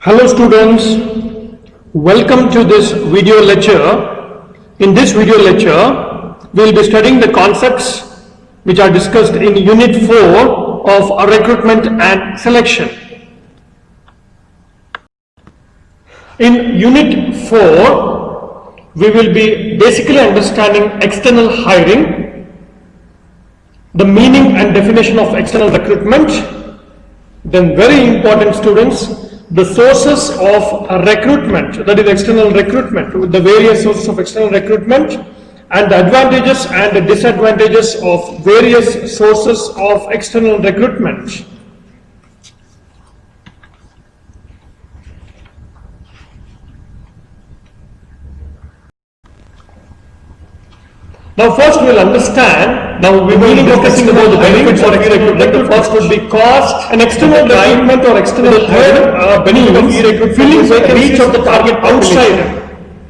Hello students, welcome to this video lecture. In this video lecture, we will be studying the concepts which are discussed in Unit 4 of recruitment and selection. In Unit 4, we will be basically understanding external hiring, the meaning and definition of external recruitment, then very important students, the sources of recruitment, that is external recruitment, the various sources of external recruitment, and the advantages and the disadvantages of various sources of external recruitment. Now first we will understand, now we will be discussing about the benefits of e-recruitment. The first would be cost, an external recruitment or external benefit of e-recruitment, filling reach of the target outside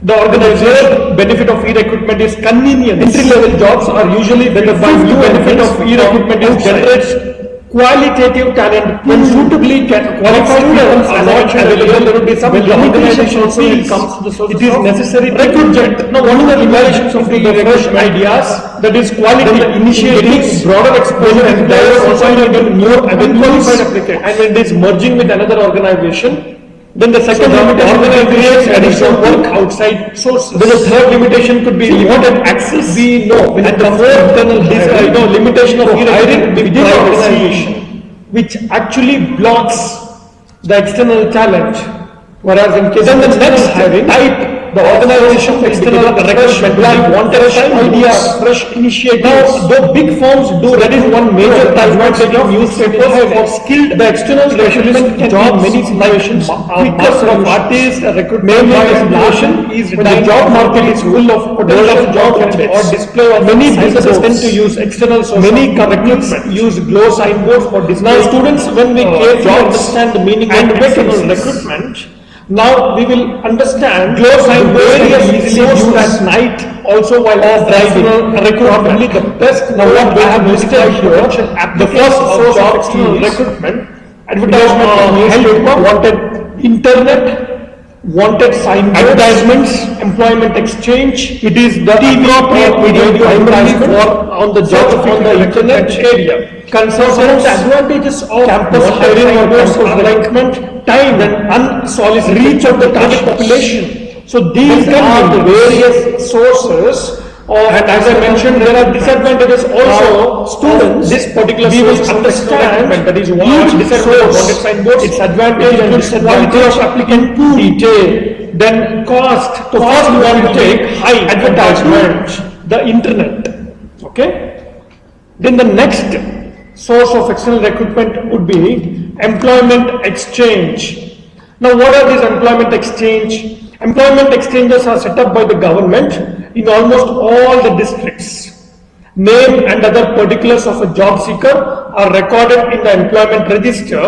the organization. Benefit of e-recruitment is convenience. Entry-level jobs are usually better by new benefit of e-recruitment is generates qualitative talent when suitably qualified students are not available. There will be some limitation also when it comes to the sources. It is necessary to recruit. Now, one of the limitations of the fresh ideas, that is quality, initiatives, broader exposure and diverse society to more qualified applicants. And when it is merging with another organization, then the second limitation creates additional work outside sources. Then the third limitation could be limited access. We know. And the fourth limitation of hiring within the organization, which actually blocks the external talent. Whereas in case of the next hiring type, the organization of external recruitment like wanted ideas, fresh initiatives. Now, though big firms do, that is one major advantage of newspapers for skilled. The external recruitment can job many situations. Master of artists, recruitment evaluation is when the job market is full of potential job candidates or display of many businesses tend to use external sources. Many companies use glow signboards for display. Now, students, when we carefully understand the meaning of external recruitment, now we will understand glow signboards easily used at night also while driving. Probably the best. Now what we have listed here, the first source of external recruitment, advertisement, health, wanted internet, wanted signboards, advertisements, employment exchange. It is the appropriate video advertisement for on the job on the internet area. Consultants, advantages of campus hiring or campus recruitment, time and unsolicited reach of the target population. So these are the various sources. And as I mentioned, there are disadvantages also. Students, this particular we will understand that is one disadvantage, signboards, its advantage and disadvantage of applicant detail. Then cost. So first we want to take high advertisement, the internet. Okay. Then the next source of external recruitment would be employment exchange. Now what are these employment exchange? Employment exchanges are set up by the government in almost all the districts. Name and other particulars of a job seeker are recorded in the employment register.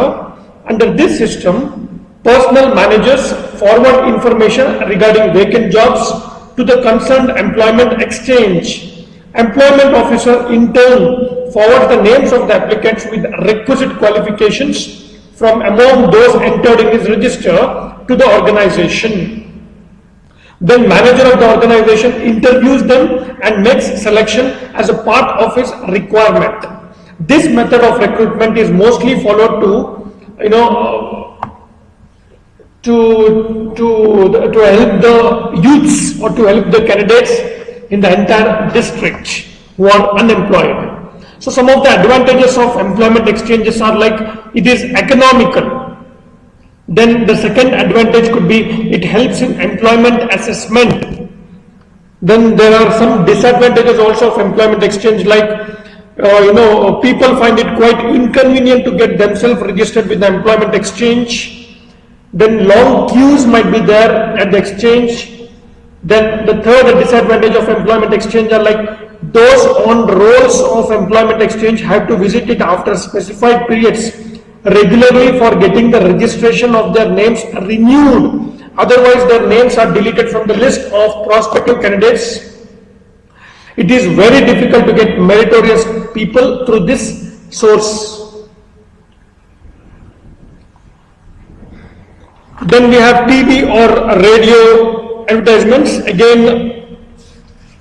Under this system, personnel managers forward information regarding vacant jobs to the concerned employment exchange. Employment officer in turn forwards the names of the applicants with requisite qualifications from among those entered in his register to the organization. Then manager of the organization interviews them and makes selection as a part of his requirement. This method of recruitment is mostly followed to help the youths or to help the candidates in the entire district who are unemployed. So some of the advantages of employment exchanges are like it is economical. Then the second advantage could be it helps in employment assessment. Then there are some disadvantages also of employment exchange like people find it quite inconvenient to get themselves registered with the employment exchange. Then long queues might be there at the exchange. Then the third disadvantage of employment exchange are like those on rolls of employment exchange have to visit it after specified periods regularly for getting the registration of their names renewed. Otherwise their names are deleted from the list of prospective candidates. It is very difficult to get meritorious people through this source. Then we have TV or radio advertisements. Again,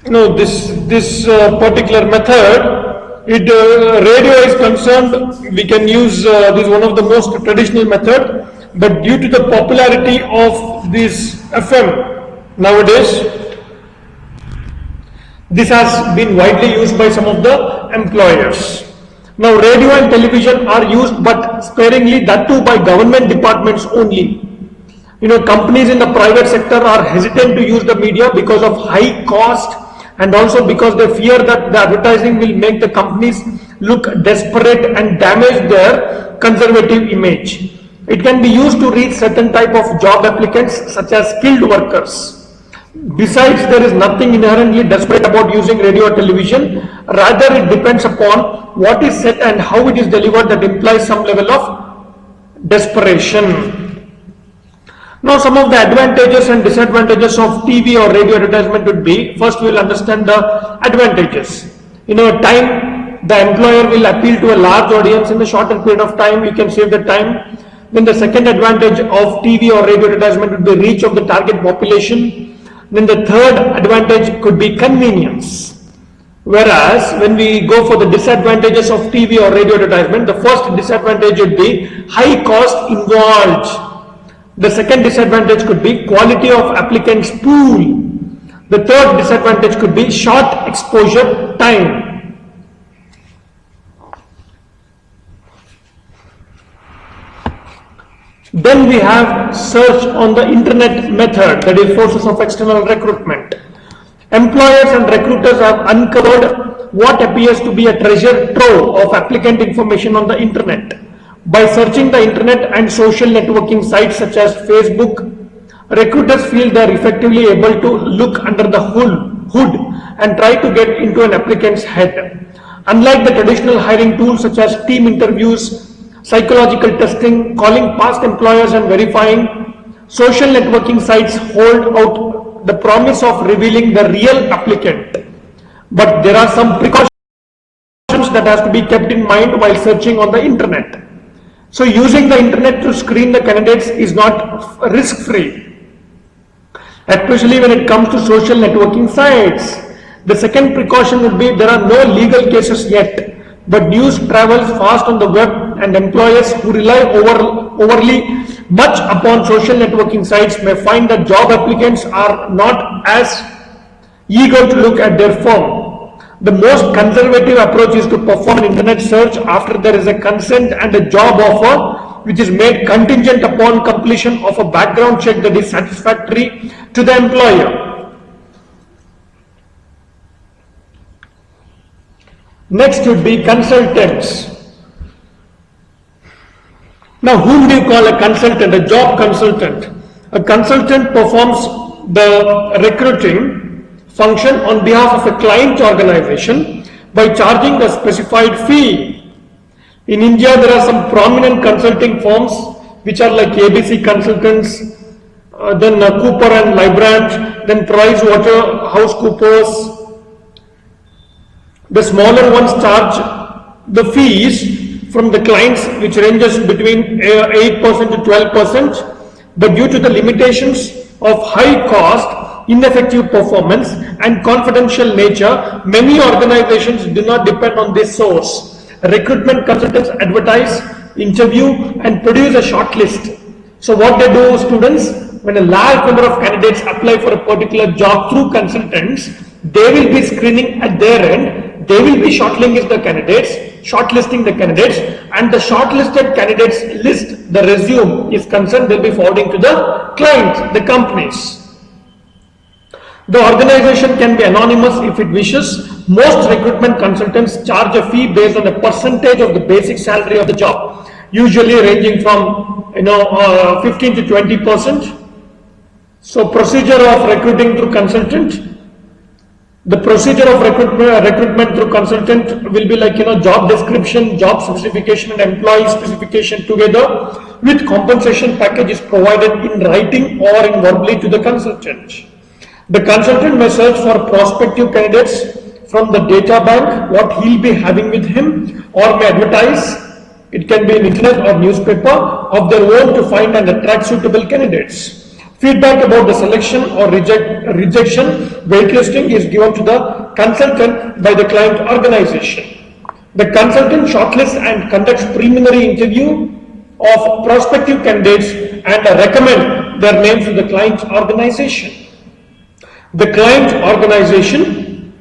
this particular method, radio is concerned, we can use this is one of the most traditional method, but due to the popularity of this FM nowadays, this has been widely used by some of the employers. Now radio and television are used but sparingly, that too by government departments only. Companies in the private sector are hesitant to use the media because of high cost, and also because they fear that the advertising will make the companies look desperate and damage their conservative image. It can be used to reach certain type of job applicants such as skilled workers. Besides, there is nothing inherently desperate about using radio or television. Rather, it depends upon what is said and how it is delivered that implies some level of desperation. Now, some of the advantages and disadvantages of TV or radio advertisement would be, first we will understand the advantages. Time, the employer will appeal to a large audience in a shorter period of time, you can save the time. Then the second advantage of TV or radio advertisement would be reach of the target population. Then the third advantage could be convenience. Whereas when we go for the disadvantages of TV or radio advertisement, the first disadvantage would be high cost involved. The second disadvantage could be quality of applicants pool. The third disadvantage could be short exposure time. Then we have search on the internet method, that is forces of external recruitment. Employers and recruiters have uncovered what appears to be a treasure trove of applicant information on the internet. By searching the internet and social networking sites such as Facebook, recruiters feel they are effectively able to look under the hood and try to get into an applicant's head. Unlike the traditional hiring tools such as team interviews, psychological testing, calling past employers and verifying, social networking sites hold out the promise of revealing the real applicant. But there are some precautions that has to be kept in mind while searching on the internet. So using the internet to screen the candidates is not risk-free, especially when it comes to social networking sites. The second precaution would be there are no legal cases yet, but news travels fast on the web, and employers who rely overly much upon social networking sites may find that job applicants are not as eager to look at their firm. The most conservative approach is to perform an internet search after there is a consent and a job offer, which is made contingent upon completion of a background check that is satisfactory to the employer. Next would be consultants. Now, whom do you call a consultant? A job consultant. A consultant performs the recruiting function on behalf of a client organization by charging a specified fee. In India, there are some prominent consulting firms which are like ABC Consultants, then Cooper and Lybrand, then PricewaterhouseCoopers. The smaller ones charge the fees from the clients, which ranges between 8% to 12%, but due to the limitations of high cost, ineffective performance and confidential nature, many organizations do not depend on this source. Recruitment consultants advertise, interview and produce a short list. So what they do, students, when a large number of candidates apply for a particular job through consultants, they will be screening at their end, they will be shortlisting the candidates, and the shortlisted candidates list, the resume is concerned, they'll be forwarding to the client, the companies. The organization can be anonymous if it wishes. Most recruitment consultants charge a fee based on a percentage of the basic salary of the job, usually ranging from 15 to 20%. So procedure of recruiting through consultant. The procedure of recruitment through consultant will be like job description, job specification and employee specification together with compensation package is provided in writing or in verbally to the consultant. The consultant may search for prospective candidates from the data bank, what he'll be having with him, or may advertise It can be an internet or newspaper of their own to find and attract suitable candidates. Feedback about the selection or rejection waitlisting is given to the consultant by the client organization. The consultant shortlists and conducts preliminary interview of prospective candidates and recommend their names to the client organization. The client organization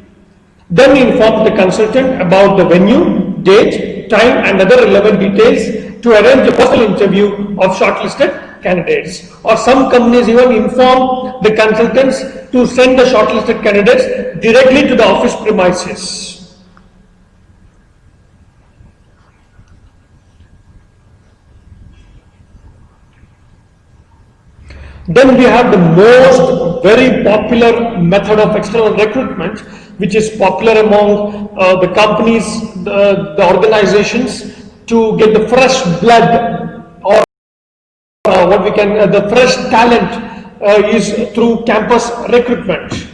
then informs the consultant about the venue, date, time and other relevant details to arrange a personal interview of shortlisted candidates. Or some companies even inform the consultants to send the shortlisted candidates directly to the office premises. Then we have the most very popular method of external recruitment, which is popular among the companies, the organizations, to get the fresh blood or what we can, the fresh talent is through campus recruitment.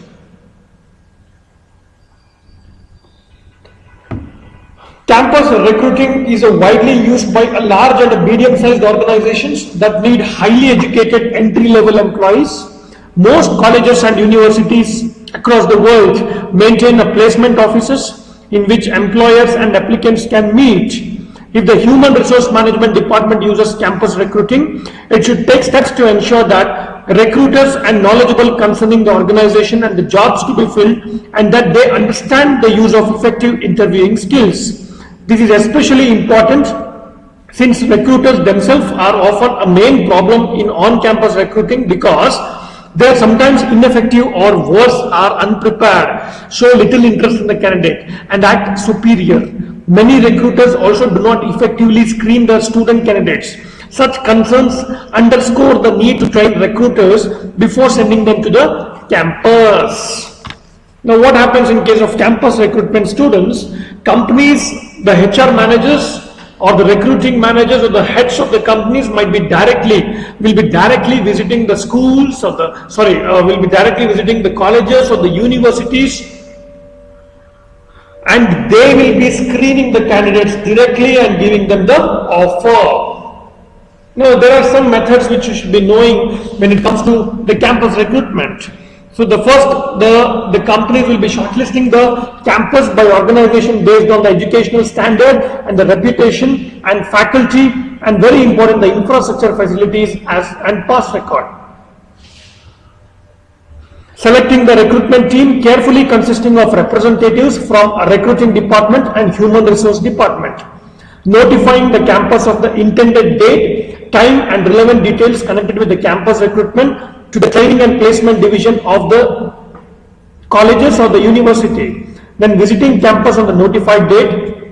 Campus recruiting is widely used by a large and medium-sized organizations that need highly educated entry-level employees. Most colleges and universities across the world maintain a placement offices in which employers and applicants can meet. If the Human Resource Management Department uses campus recruiting, it should take steps to ensure that recruiters are knowledgeable concerning the organization and the jobs to be filled, and that they understand the use of effective interviewing skills. This is especially important since recruiters themselves are often a main problem in on-campus recruiting because they are sometimes ineffective or worse are unprepared, show little interest in the candidate and act superior. Many recruiters also do not effectively screen their student candidates. Such concerns underscore the need to train recruiters before sending them to the campus. Now what happens in case of campus recruitment students? Companies, the HR managers or the recruiting managers or the heads of the companies will be directly visiting the schools or will be directly visiting the colleges or the universities, and they will be screening the candidates directly and giving them the offer. Now there are some methods which you should be knowing when it comes to the campus recruitment. So the first, the companies will be shortlisting the campus by organization based on the educational standard and the reputation and faculty, and very important, the infrastructure facilities and past record. Selecting the recruitment team carefully consisting of representatives from a recruiting department and human resource department. Notifying the campus of the intended date, time and relevant details connected with the campus recruitment to the training and placement division of the colleges or the university. Then visiting campus on the notified date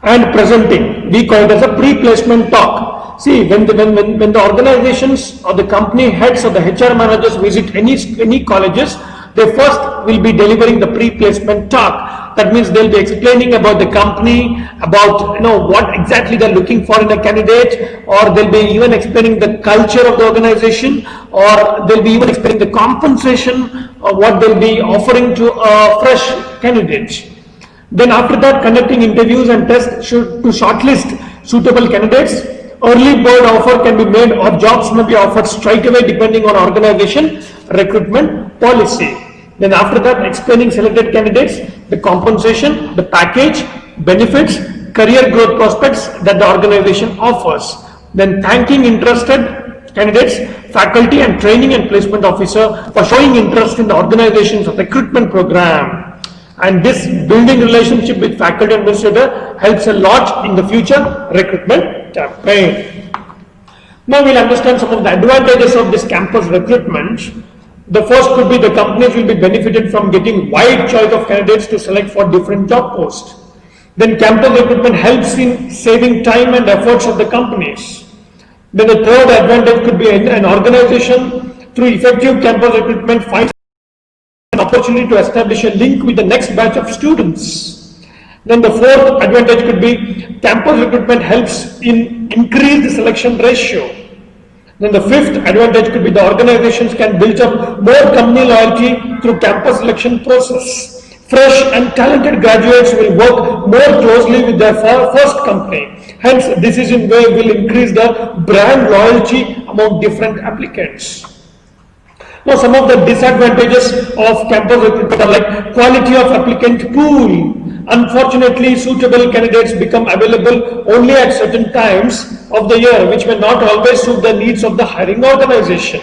and presenting. We call it as a pre-placement talk. See, when the organizations or the company heads or the HR managers visit any colleges, they first will be delivering the pre-placement talk. That means they'll be explaining about the company, about what exactly they're looking for in a candidate, or they'll be even explaining the culture of the organization, or they'll be even explaining the compensation or what they'll be offering to a fresh candidate. Then after that, conducting interviews and tests to shortlist suitable candidates. Early bird offer can be made or jobs may be offered straight away depending on organization recruitment policy. Then after that, explaining selected candidates, the compensation, the package, benefits, career growth prospects that the organization offers. Then thanking interested candidates, faculty and training and placement officer for showing interest in the organization's recruitment program. And this building relationship with faculty and administrator helps a lot in the future recruitment campaign. Now we'll understand some of the advantages of this campus recruitment. The first could be the companies will be benefited from getting wide choice of candidates to select for different job posts. Then campus recruitment helps in saving time and efforts of the companies. Then the third advantage could be an organization through effective campus recruitment finds an opportunity to establish a link with the next batch of students. Then the fourth advantage could be campus recruitment helps in increase the selection ratio. Then the fifth advantage could be the organizations can build up more company loyalty through campus selection process. Fresh and talented graduates will work more closely with their first company, Hence, decision way will increase the brand loyalty among different applicants. Now, some of the disadvantages of campus recruitment are like quality of applicant pool. Unfortunately, suitable candidates become available only at certain times of the year, which may not always suit the needs of the hiring organization.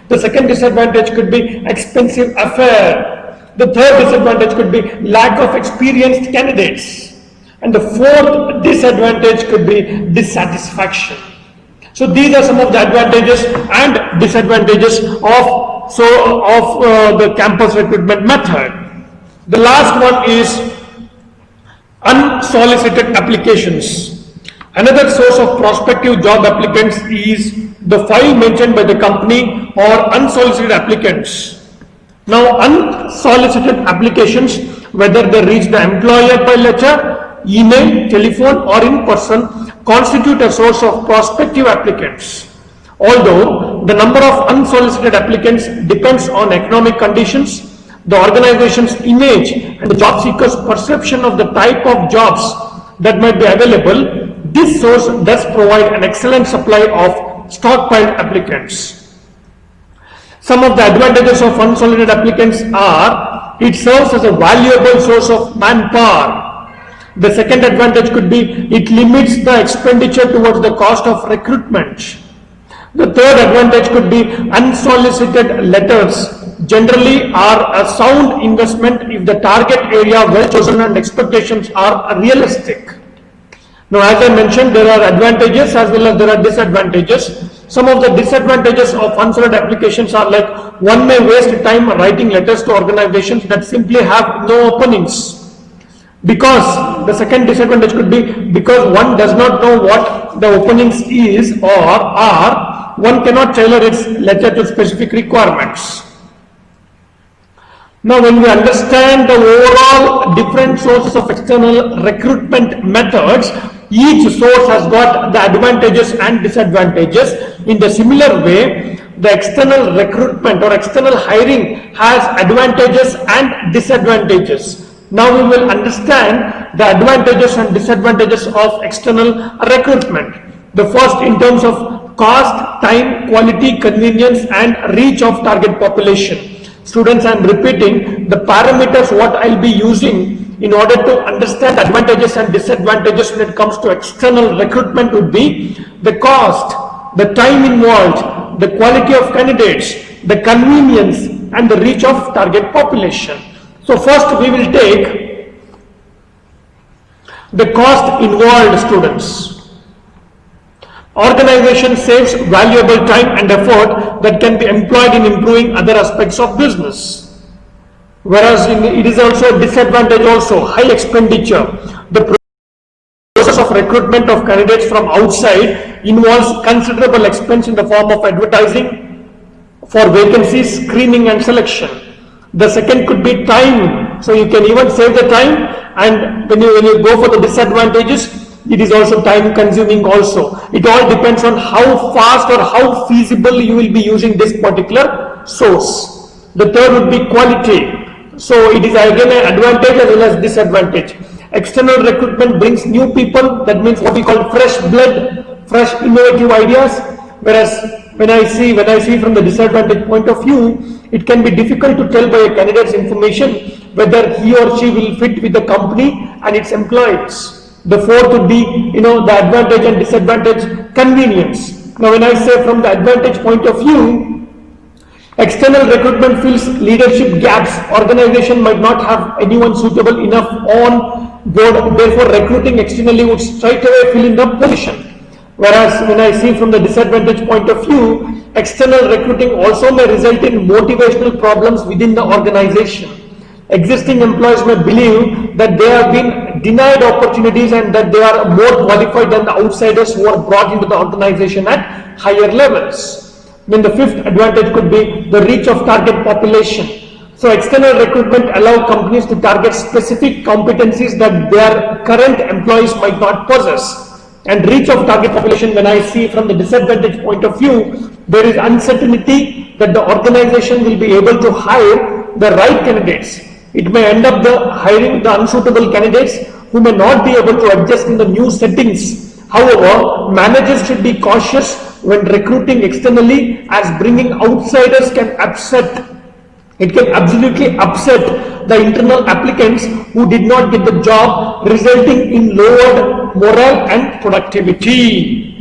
The second disadvantage could be expensive affair. The third disadvantage could be lack of experienced candidates. And the fourth disadvantage could be dissatisfaction. So these are some of the advantages and disadvantages of the campus recruitment method. The last one is unsolicited applications. Another source of prospective job applicants is the file mentioned by the company or unsolicited applicants. Now, unsolicited applications, whether they reach the employer by letter, email, telephone, or in person, constitute a source of prospective applicants. Although the number of unsolicited applicants depends on economic conditions, the organization's image, and the job seeker's perception of the type of jobs that might be available, this source does provide an excellent supply of stockpiled applicants. Some of the advantages of unsolicited applicants are it serves as a valuable source of manpower. The second advantage could be it limits the expenditure towards the cost of recruitment. The third advantage could be unsolicited letters generally are a sound investment if the target area well chosen and expectations are realistic. Now, as I mentioned, there are advantages as well as there are disadvantages. Some of the disadvantages of unsolicited applications are like one may waste time writing letters to organizations that simply have no openings. Because the second disadvantage could be because one does not know what the openings is or are, one cannot tailor its letter to specific requirements. Now, when we understand the overall different sources of external recruitment methods, each source has got the advantages and disadvantages. In the similar way, the external recruitment or external hiring has advantages and disadvantages. Now we will understand the advantages and disadvantages of external recruitment. The first in terms of cost, time, quality, convenience and reach of target population. Students, I am repeating the parameters what I will be using in order to understand advantages and disadvantages when it comes to external recruitment would be the cost, the time involved, the quality of candidates, the convenience and the reach of target population. So first we will take the cost involved, students. Organization saves valuable time and effort that can be employed in improving other aspects of business. Whereas it is also a disadvantage also, high expenditure. The process of recruitment of candidates from outside involves considerable expense in the form of advertising for vacancies, screening and selection. The second could be time. So you can even save the time, and when you go for the disadvantages, it is also time consuming also. It all depends on how fast or how feasible you will be using this particular source. The third would be quality. So it is again an advantage as well as disadvantage. External recruitment brings new people, that means what we call fresh blood, fresh innovative ideas. Whereas when I see from the disadvantage point of view, it can be difficult to tell by a candidate's information whether he or she will fit with the company and its employees. The fourth would be, the advantage and disadvantage, convenience. Now, when I say from the advantage point of view, external recruitment fills leadership gaps. Organization might not have anyone suitable enough on board. Therefore, recruiting externally would straight away fill in the position. Whereas when I see from the disadvantage point of view, external recruiting also may result in motivational problems within the organization. Existing employees may believe that they have been denied opportunities and that they are more qualified than the outsiders who are brought into the organization at higher levels. Then the fifth advantage could be the reach of target population. So external recruitment allow companies to target specific competencies that their current employees might not possess. And reach of target population, when I see from the disadvantage point of view, there is uncertainty that the organization will be able to hire the right candidates. It may end up hiring the unsuitable candidates who may not be able to adjust in the new settings. However, managers should be cautious when recruiting externally, as bringing outsiders can upset. It can absolutely upset the internal applicants who did not get the job, resulting in lowered morale and productivity.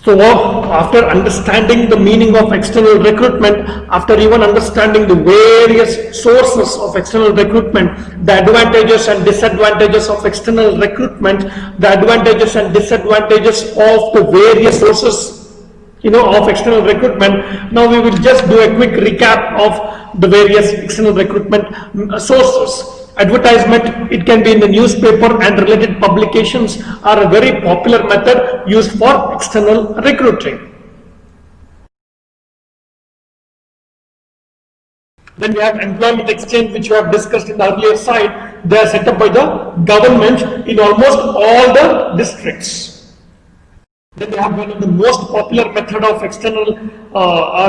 So after understanding the meaning of external recruitment, after even understanding the various sources of external recruitment, the advantages and disadvantages of external recruitment, the advantages and disadvantages of the various sources, of external recruitment, now we will just do a quick recap of the various external recruitment sources. Advertisement, it can be in the newspaper and related publications, are a very popular method used for external recruiting. Then we have employment exchange, which we have discussed in the earlier slide. They are set up by the government in almost all the districts. Then they have one of the most popular method of external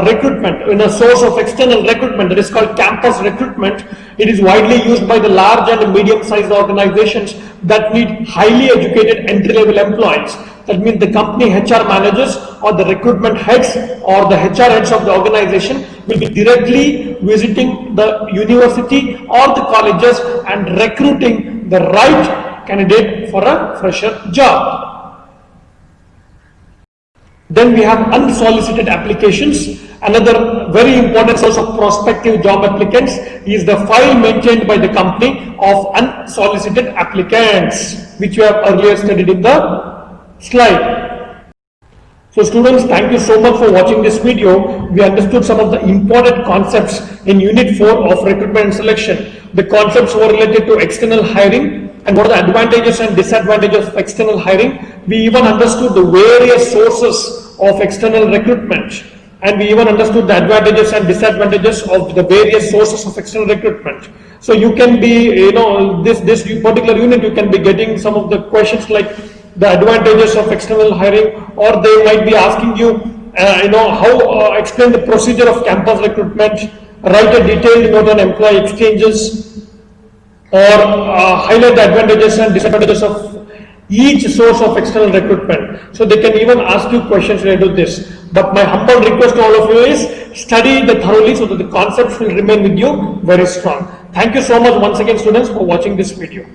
recruitment, a source of external recruitment, that is called campus recruitment. It is widely used by the large and medium-sized organizations that need highly educated entry-level employees. That means the company HR managers or the recruitment heads or the HR heads of the organization will be directly visiting the university or the colleges and recruiting the right candidate for a fresher job. Then we have unsolicited applications. Another very important source of prospective job applicants is the file maintained by the company of unsolicited applicants, which you have earlier studied in the slide. So students, thank you so much for watching this video. We understood some of the important concepts in Unit 4 of recruitment and selection. The concepts were related to external hiring and what are the advantages and disadvantages of external hiring. We even understood the various sources of external recruitment, and we even understood the advantages and disadvantages of the various sources of external recruitment. So you can be, this particular unit, you can be getting some of the questions like the advantages of external hiring, or they might be asking you, how explain the procedure of campus recruitment, write a detailed note on employee exchanges, or highlight the advantages and disadvantages of each source of external recruitment. So they can even ask you questions related to this. But my humble request to all of you is study the thoroughly so that the concepts will remain with you very strong. Thank you so much once again, students, for watching this video.